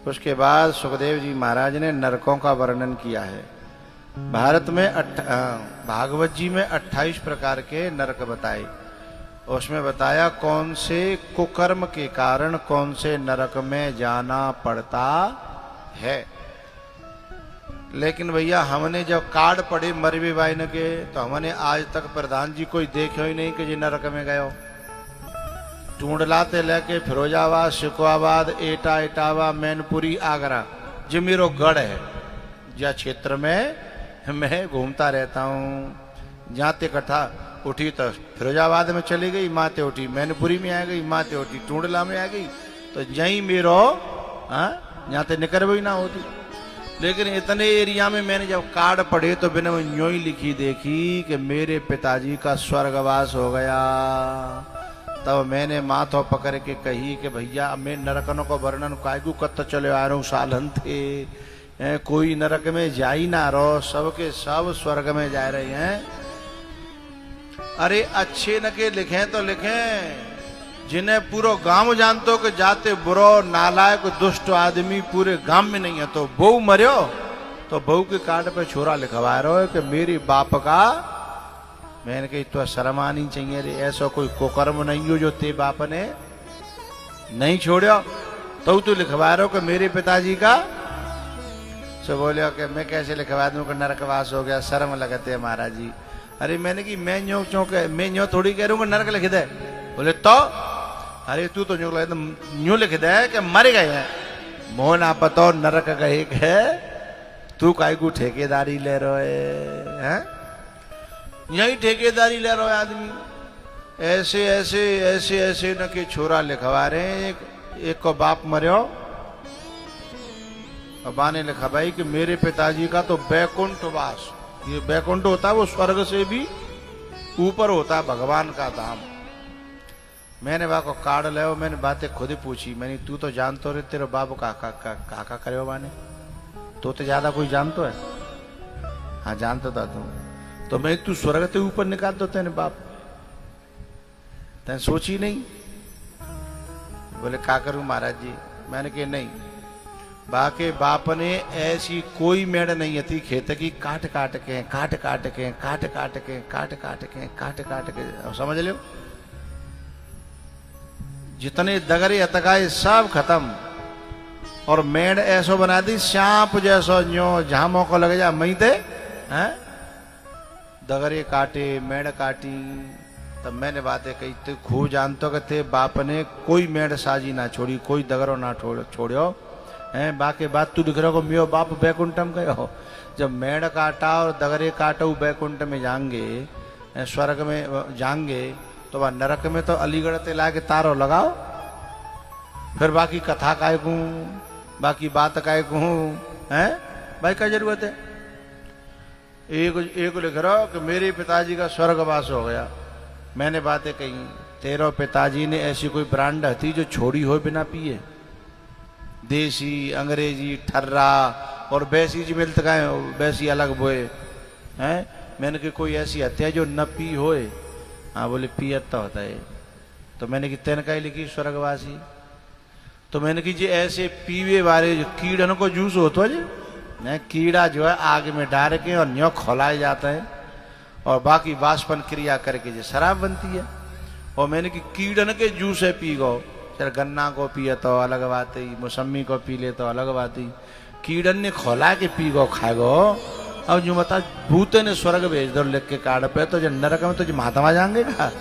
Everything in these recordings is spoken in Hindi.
उसके बाद सुखदेव जी महाराज ने नरकों का वर्णन किया है। भारत में भागवत जी में 28 प्रकार के नरक बताए। उसमें बताया कौन से कुकर्म के कारण कौन से नरक में जाना पड़ता है। लेकिन भैया हमने जब कार्ड पढ़े मरवी बाइन के तो हमने आज तक प्रधान जी कोई देखो ही नहीं कि जी नरक में गयो। टूंडलाते लेके फिरोजाबाद, शिकोहाबाद, एटा, इटावा, मैनपुरी, आगरा जो मेरो गढ़ है, जहाँ क्षेत्र में मैं घूमता रहता हूँ। जाते कथा उठी तो फिरोजाबाद में चली गई, माते उठी मैनपुरी में आ गई, माते उठी टूंडला में आ गई, तो यही मेरो जाते निकर भी ना होती। लेकिन इतने एरिया में मैंने जब कार्ड पढ़े तो बिना यूं ही लिखी देखी कि मेरे पिताजी का स्वर्गवास हो गया। तब मैंने माथो पकड़ के कही कि भैया मैं नरकनों को वर्णन कायगू कत चले आ रहा हूँ, सालन थे कोई नरक में जा ही ना रहो, सबके सब स्वर्ग में जा रहे हैं। अरे अच्छे न के लिखें तो लिखें, जिन्हें पूरा गांव जानतो कि जाते बुरो नालायक दुष्ट आदमी पूरे गांव में नहीं है, तो बहू मरियो तो बहू के कार्ड पे छोरा लिखवा रहे हो कि मेरी बाप का। मैंने कही तो शर्म आनी चाहिए रे, ऐसा कोई कुकर्म नहीं हो जो ते बाप ने नहीं छोड़ो, तो तू लिखवा रहे हो कि मेरे पिताजी का। सो बोले कि मैं कैसे लिखवा दूं कि नरकवास हो गया, शर्म लगते है महाराज जी। अरे मैंने की मैं न्यो थोड़ी कह रहा नरक लिख दे। बोले तो अरे तू तो न्यू लिख दे कि मर गए हैं, मोह ना पतो नरक गए है, तू काय को ठेकेदारी ले रहे हैं। यही ठेकेदारी ले रहे आदमी, ऐसे ऐसे ऐसे ऐसे न के छोरा लिखवा रहे हैं। एक को बाप मरो, अबा ने लिखा भाई कि मेरे पिताजी का तो बैकुंठ वास, ये बैकुंठ होता है वो स्वर्ग से भी ऊपर होता है, भगवान का धाम। मैंने बा को कार्ड ले, मैंने बातें खुद ही पूछी। मैंने तू तो जानतो रे, तेरे बाप काका करे बाने तो ज्यादा कोई जानतो है? हाँ जानता था तू, तो मैं तू स्वर्ग ते ऊपर निकाल दो तेने बाप, तेने सोची नहीं? बोले का करूं महाराज जी? मैंने कहा नहीं, बाके बाप ने ऐसी कोई मेड़ नहीं थी खेत की, काट काट के काट काट के काट काट के काट काट के काट काट के, समझ लो जितने दगरे अतकाए सब खत्म। और मेड़ ऐसो बना दी सांप जैसो, जो झामों को लग जा मई थे हैं, दगरे काटे मेड़ काटी। तब मैंने बातें कही, तू खूब जानतो कि ते बाप ने कोई मेड़ साजी ना छोड़ी, कोई दगरो ना छोड़ो हैं। बाकी बात तू दिख रहा को मेरो बाप बैकुंठम गयो, जब मेड़ काटा और दगरे काटो बैकुंठ में जाएंगे, स्वर्ग में जाएंगे, तो वह नरक में तो अलीगढ़ ते ला के तारो लगाओ। फिर बाकी कथा काय कहूं, बाकी बात काय कहूं हैं भाई, क्या जरूरत है? एक लिख रहा हो कि मेरे पिताजी का स्वर्गवास हो गया। मैंने बातें कही, तेरे पिताजी ने ऐसी कोई ब्रांड हती जो छोड़ी हो बिना पिए? देसी, अंग्रेजी, ठर्रा और बैसी जी मिलते गए, बैसी अलग बोए हैं। मैंने कहा कोई ऐसी हत्या जो न पी होए? हाँ बोले पियत तो होता है। तो मैंने कि तेन का ही लिखी स्वर्गवासी। तो मैंने कि जी ऐसे पीवे वाले जो कीड़न को जूस होता है जी, कीड़ा जो है आग में डाल के और न्यो खोलाए जाता है और बाकी वाष्पन क्रिया करके जो शराब बनती है। और मैंने कि कीड़न के जूस है पी गो, चल गन्ना को पिए तो अलग बात ही, मौसमी को पी ले तो अलग बात ही, कीड़न ने खोला के पी गो खाए गो। अब जो बता भूते ने स्वर्ग भेज दो लिख के कार्ड पे, तो जो नरक में तो जो महात्मा जाएंगे का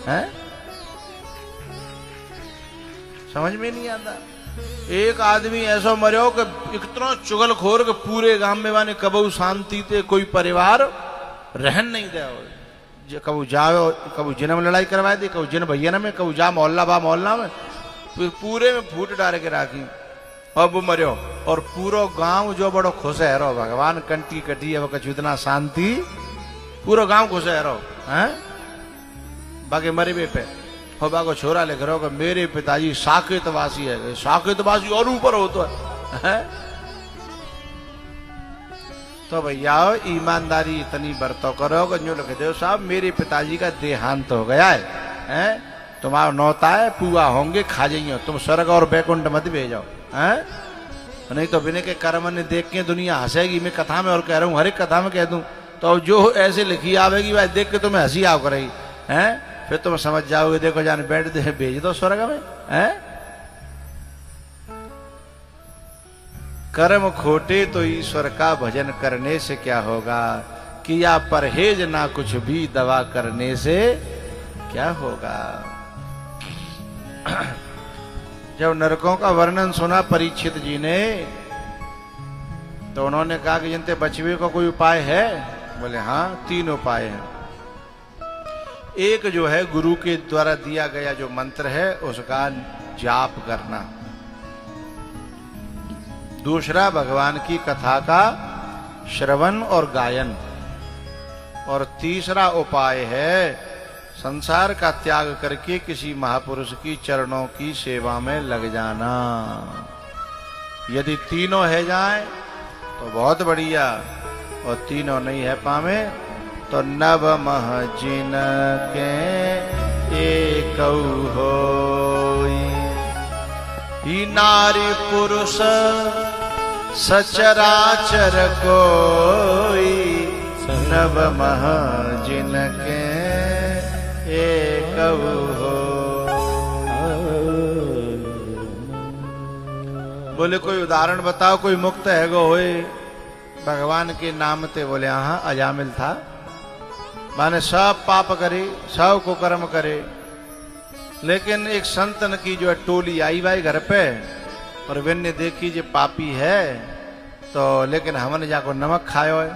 है, समझ में नहीं आता। एक आदमी ऐसा मरो कि इतना चुगलखोर के पूरे गांव में माने कबू शांति थे, कोई परिवार रहन नहीं दे। कबू जाओ, कबू जिन में लड़ाई करवा दी, कबू जिन भैया में, कबू जा मोहल्ला बा मोहल्ला में, फिर पूरे में फूट डाल के राखी। अब मरो और पूरा गांव जो बड़ो खुश है रो, भगवान कंटी कटी अब कछु इतना शांति, पूरा गांव खुश है रो हैं। बाकी मरे बे पे हो बाको छोरा लिख रहा हो कि मेरे पिताजी साकेतवासी है। साकेतवासी और ऊपर हो तो है। तो भैया ईमानदारी इतनी बरतो करो कि जो लिख दो साहब मेरे पिताजी का देहांत हो गया है, तुम्हारा नौता है, पुआ होंगे खा जाइए, तुम स्वर्ग और बैकुंठ मत भेजो हैं। नहीं तो बिना के कर्म ने देख के दुनिया हंसेगी। मैं कथा में और कह रहा हूँ, हर एक कथा में कह दूं तो जो ऐसे लिखी आवेगी भाई देख के तुम्हें हंसी आओ करेगी हैं, फिर तुम समझ जाओगे देखो जाने बैठ दे भेज दो स्वर्ग में हैं। कर्म खोटे तो ईश्वर का भजन करने से क्या होगा, किया परहेज ना कुछ भी दवा करने से क्या होगा। जब नरकों का वर्णन सुना परीक्षित जी ने तो उन्होंने कहा कि जिनते बचवे का कोई उपाय है। बोले हाँ 3 उपाय हैं। एक जो है गुरु के द्वारा दिया गया जो मंत्र है उसका जाप करना, दूसरा भगवान की कथा का श्रवण और गायन, और तीसरा उपाय है संसार का त्याग करके किसी महापुरुष की चरणों की सेवा में लग जाना। यदि तीनों है जाए तो बहुत बढ़िया, और तीनों नहीं है पावे तो नव मह जिन के एक होई, ही नारी पुरुष सचराचर कोई, नव मह जिन के एक हो। बोले कोई उदाहरण बताओ, कोई मुक्त है गो होए भगवान के नाम ते। बोले हाँ अजामिल था, माने सब पाप करे सब कुकर्म करे, लेकिन एक संतन की जो है टोली आई भाई घर पे, और वे देखी जो पापी है तो लेकिन हमने जाको नमक खायो है,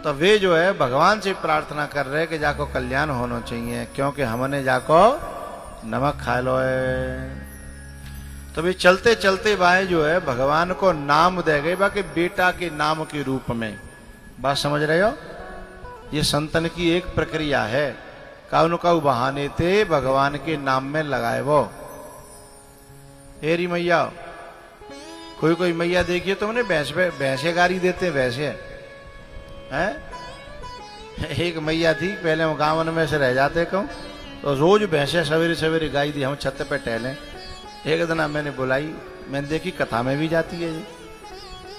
तो वे जो है भगवान से प्रार्थना कर रहे कि जाको कल्याण होना चाहिए क्योंकि हमने जाको नमक खा लो है। तो वे चलते चलते भाई जो है भगवान को नाम दे गए बाकी बेटा के नाम के रूप में। बात समझ रहे हो, ये संतन की एक प्रक्रिया है। काउन काउ बहाने थे भगवान के नाम में लगाए वो। हेरी मैया, कोई कोई मैया देखिए तुमने भैंसे गाड़ी देते वैसे हैं। एक मैया थी पहले हम गाँव में से रह जाते कहूँ तो रोज भैंसे सवेरे सवेरे गाई दी, हम छत पे टहले। एक दिन मैंने बुलाई, मैंने देखी कथा में भी जाती है ये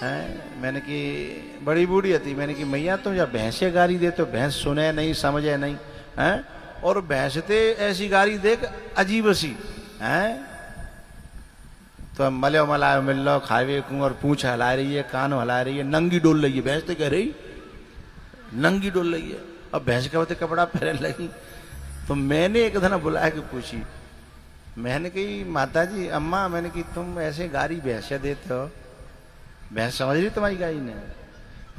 हैं। मैंने कि बड़ी बूढ़ी थी, मैंने कि मैया तुम जब भैंसे गाड़ी दे तो भैंस सुने नहीं समझे नहीं हैं, और भैंसते ऐसी गाड़ी देख अजीब सी हैं। तो मले मलायो मिल लो खावे और पूछ हिला रही है, कान हिला रही है, नंगी डोल रही है। भैंस तो कह रही नंगी डोल रही है, अब भैंस का होते कपड़ा पहन लगी। तो मैंने एक दिन बुलाया कि पूछी, मैंने कही माता जी अम्मा, मैंने कि तुम ऐसे गाड़ी भैंसे देते हो, भैंस समझ रही तुम्हारी गाड़ी ने?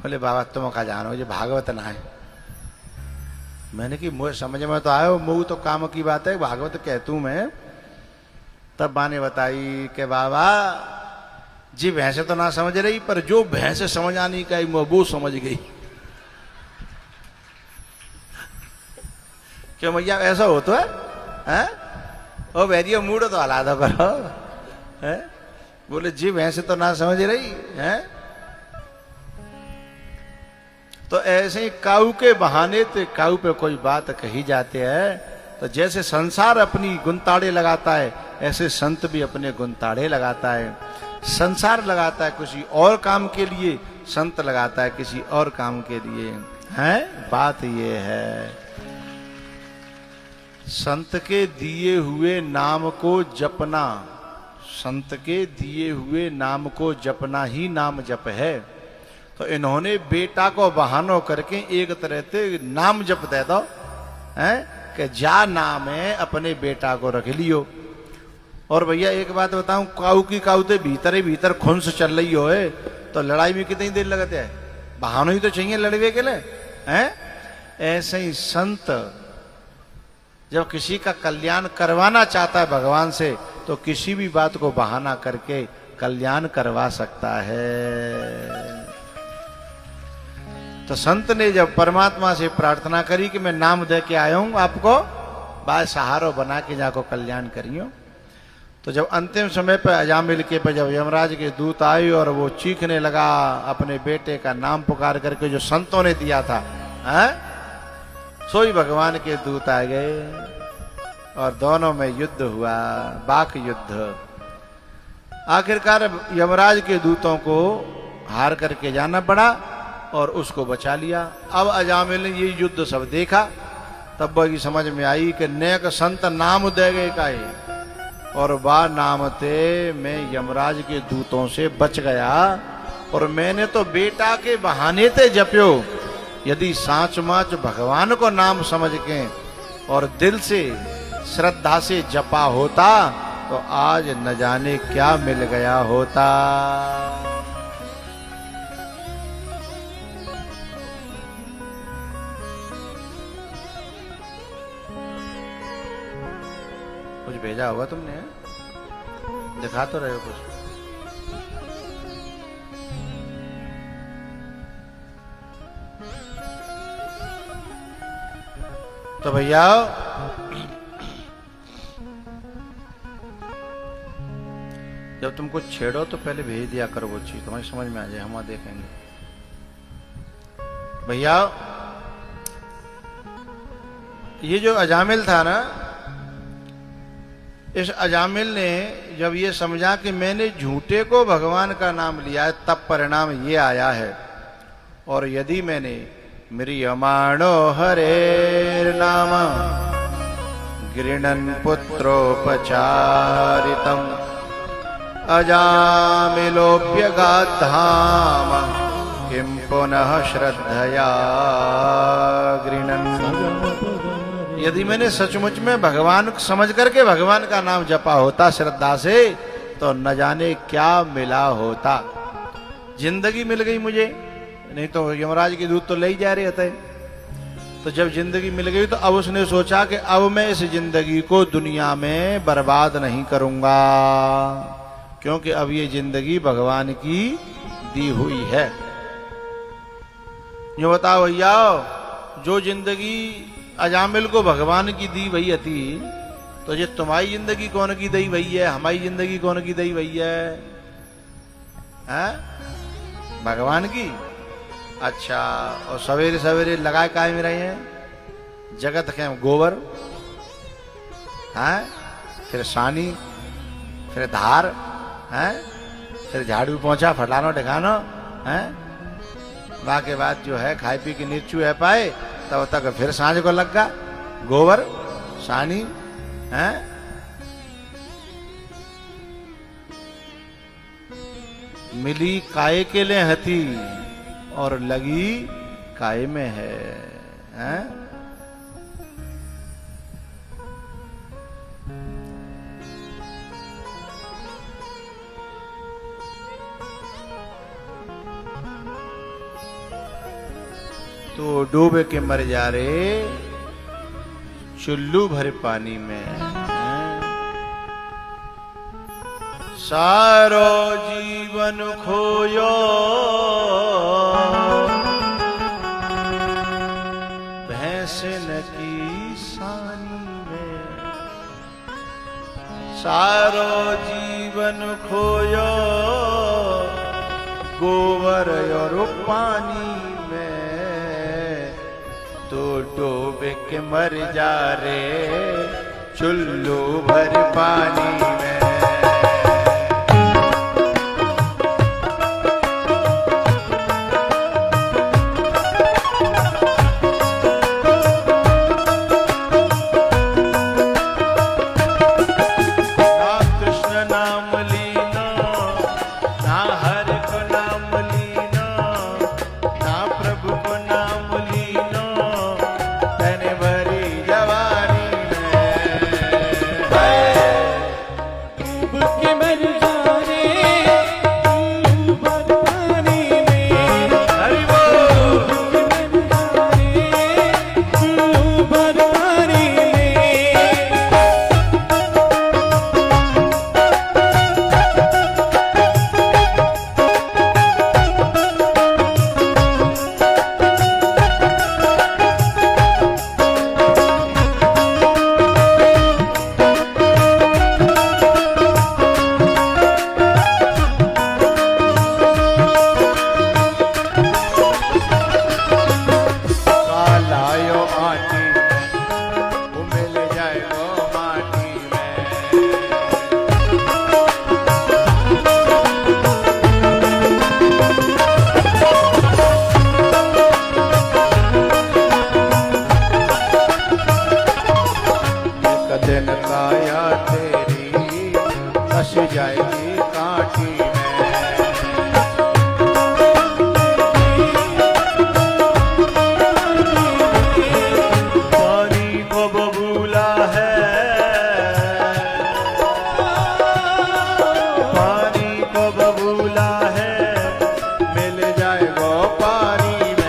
बोले बाबा तुम का जानो ये भागवत ना है। मैंने कि मुझे समझ में तो आयो, मुँह तो काम की बात है, भागवत कहतू मैं। तब माँ ने बताई कि बाबा जी भैंसे तो ना समझ रही, पर जो भैंसे समझ आनी का वो समझ गई। क्यों भैया ऐसा हो तो है? ओ वैरियो मूड तो हला दो करो है? बोले जी भैंसे तो ना समझ रही है। तो ऐसे ही काऊ के बहाने तो काऊ पे कोई बात कही जाते हैं। तो जैसे संसार अपनी गुंताड़े लगाता है ऐसे संत भी अपने गुंताड़े लगाता है। संसार लगाता है किसी और काम के लिए, संत लगाता है किसी और काम के लिए है। बात ये है संत के दिए हुए नाम को जपना, संत के दिए हुए नाम को जपना ही नाम जप है। तो इन्होंने बेटा को बहानो करके एक तरह से नाम जप दे दो है कि जा नाम है अपने बेटा को रख लियो। और भैया एक बात बताऊं, काऊ की काउते भीतर ही भीतर खुंस चल रही हो है तो लड़ाई में कितनी देर लगते है? बहानो ही तो चाहिए लड़वे के लिए हैं। ऐसे ही संत जब किसी का कल्याण करवाना चाहता है भगवान से तो किसी भी बात को बहाना करके कल्याण करवा सकता है। तो संत ने जब परमात्मा से प्रार्थना करी कि मैं नाम दे के आया हूं आपको, बाय सहारो बना के जाको कल्याण करियो। तो जब अंतिम समय पर अजामिल के पर जब यमराज के दूत आए और वो चीखने लगा अपने बेटे का नाम पुकार करके जो संतों ने दिया था है? सोई भगवान के दूत आ गए और दोनों में युद्ध हुआ, बाक युद्ध। आखिरकार यमराज के दूतों को हार करके जाना पड़ा और उसको बचा लिया। अब अजामिल ने ये युद्ध सब देखा, तब वही समझ में आई कि नेक संत नाम दे गए का ही, और बा नामते मैं यमराज के दूतों से बच गया। और मैंने तो बेटा के बहाने ते जप्यो, यदि साच माच भगवान को नाम समझ के और दिल से श्रद्धा से जपा होता तो आज न जाने क्या मिल गया होता। कुछ भेजा होगा तुमने, दिखा तो रहे हो कुछ। तो भैया जब तुम कुछ छेड़ो तो पहले भेज दिया करो वो चीज, तुम्हारी समझ में आ जाए, हम देखेंगे। भैया ये जो अजामिल था ना, इस अजामिल ने जब ये समझा कि मैंने झूठे को भगवान का नाम लिया है, तब परिणाम ये आया है। और यदि मैंने म्रियमाणो हरेर नाम गृणन् पुत्रोपचारितम् अजामिलोऽप्यगाद्धाम किं पुनः श्रद्धया गृणन्। यदि मैंने सचमुच में भगवान समझ करके भगवान का नाम जपा होता श्रद्धा से, तो न जाने क्या मिला होता। जिंदगी मिल गई मुझे, नहीं तो यमराज के दूत तो ले ही जा रहे थे। तो जब जिंदगी मिल गई तो अब उसने सोचा कि अब मैं इस जिंदगी को दुनिया में बर्बाद नहीं करूंगा, क्योंकि अब ये जिंदगी भगवान की दी हुई है। यो बताओ भैया, जो जिंदगी अजामिल को भगवान की दी भई थी, तो ये तुम्हारी जिंदगी कौन की दी भई है, हमारी जिंदगी कौन की दी भई है? भगवान की। अच्छा, और सवेरे सवेरे लगाए काय में रहे हैं? जगत के गोबर, फिर सानी, फिर धार, फिर झाड़ू पोंछा फटानो ढकानो, बाकी बात जो है खाए पी के नीचू है पाए, तब तक फिर सांझ को लगा गोबर सानी। मिली काय के लिए हथी और लगी काय में है, तो डूबे के मर जा रे चुल्लू भर पानी में। सारो जीवन खोयो भैंसन की सानी में, सारो जीवन खोयो गोबर और पानी में, तो डूबे के मर जा रे चुल्लू भर पानी में। झूला है मिल जाए वो पानी में।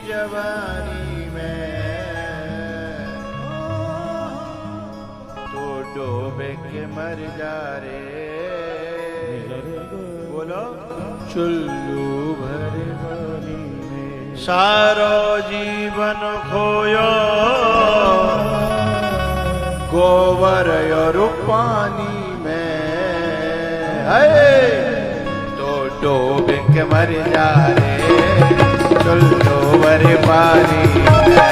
जवानी में तो डूबे के मर जा रे, बोलो चुल्लू भरे पानी में सारो जीवन खोयो गोबर और पानी में है तो डूबे के मर जा रे चुल्लू भरे पानी में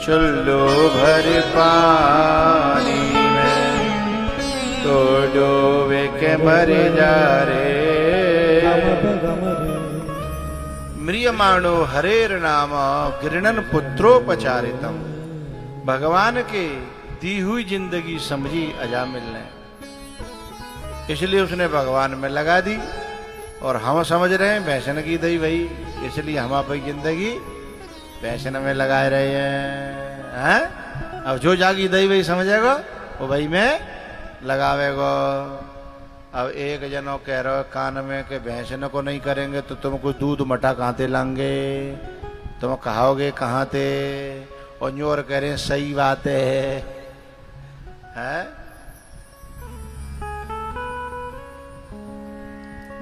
चुल्लू भर पानी में तो डूबे के मर जा रे। म्रियमाणो हरेर नाम गृणन पुत्रोपचारितम। भगवान के दी हुई जिंदगी समझी अजामिल ने, इसलिए उसने भगवान में लगा दी। और हम समझ रहे हैं वैष्णव की दई भाई, इसलिए हम अपनी जिंदगी वैष्णव में लगाए रहे हैं। अब जो जागी दई भाई समझेगा वो भाई में लगावेगो। अब एक जनो कह रहे हो कान में कि भैंसनों को नहीं करेंगे तो तुम कुछ दूध मठा कहाँ ते लाएंगे, तुम कहाओगे कहाँ ते। और न्योर कह रहे हैं सही बात है?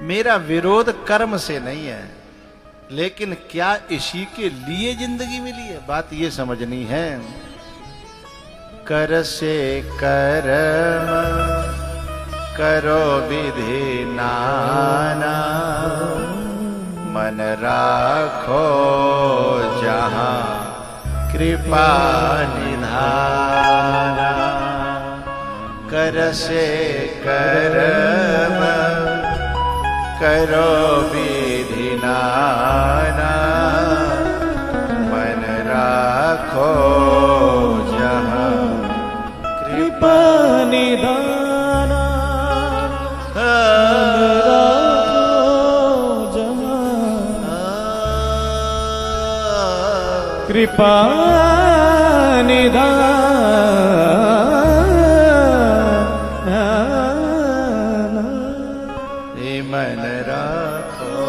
मेरा विरोध कर्म से नहीं है, लेकिन क्या इसी के लिए जिंदगी मिली है, बात ये समझनी है। कर से कर्म करो विधि नाना, मन राखो जहां कृपा निधाना। कर से कर्म करो विधि नाना, मन राखो जहां कृपा निधाना। कृपा निधान मन राखो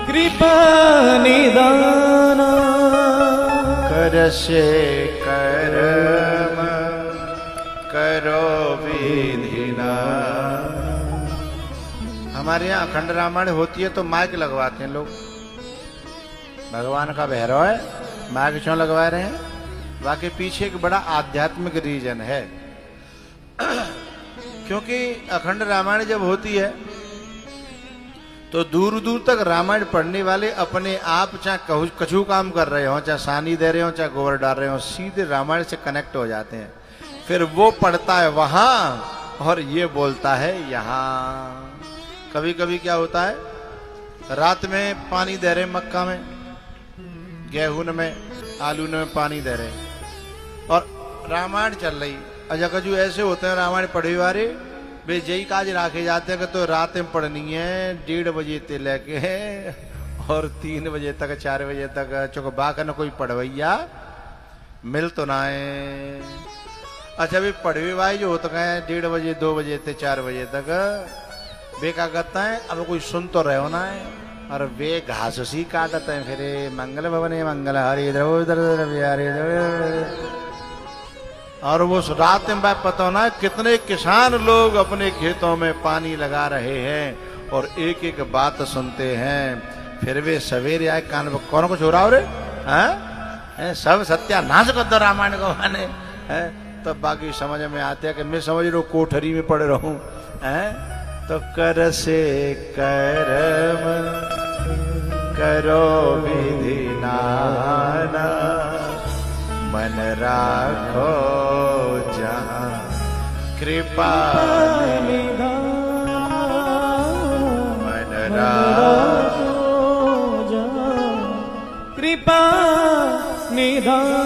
कृपा निधान। कर से कर्म करो विधि नाना। हमारे यहाँ अखंड रामायण होती है तो माइक लगवाते हैं लोग। भगवान का भैरव है, माइक क्यों लगवा रहे हैं? वाकई पीछे एक बड़ा आध्यात्मिक रीजन है। क्योंकि अखंड रामायण जब होती है तो दूर दूर तक रामायण पढ़ने वाले अपने आप चाहे कछु काम कर रहे हो, चाहे सानी दे रहे हो, चाहे गोबर डाल रहे हो, सीधे रामायण से कनेक्ट हो जाते हैं। फिर वो पढ़ता है वहां और ये बोलता है यहाँ। कभी कभी क्या होता है, रात में पानी दे रहे मक्का में, गेहूं में, आलू में पानी दे रहे और रामायण चल रही। अजकजू ऐसे होते हैं रामायण पढ़े वाले वे जई काज राखे जाते हैं कि तो रात में पढ़नी है 1:30 बजे ते लेके और 3 बजे तक 4 बजे तक। चूंकि बाका न कोई पढ़वैया मिल तो ना है। अच्छा भी पढ़वे भाई जो होते हैं 1:30 बजे 2 बजे ते 4 बजे तक वे क्या करता है, अब कोई सुन तो रहे हो ना है और वे घास सी काटते हैं। फिर मंगल भवन मंगल हरि हरि। और वो रात में भाई पता होना कितने किसान लोग अपने खेतों में पानी लगा रहे हैं और एक एक बात सुनते हैं। फिर वे सवेरे आए कान में कौन कुछ हो रहा हो रे हैं, सब सत्यानाश कर दो रामायण को माने है। तब बाकी समझ में आते हैं कि मैं समझ रहा हूँ कोठरी में पड़ रहा हूँ हैं। तो कर से कर्म करो विधि नाना, मन राखो जहाँ कृपा निधान। मन राखो कृपा निधान।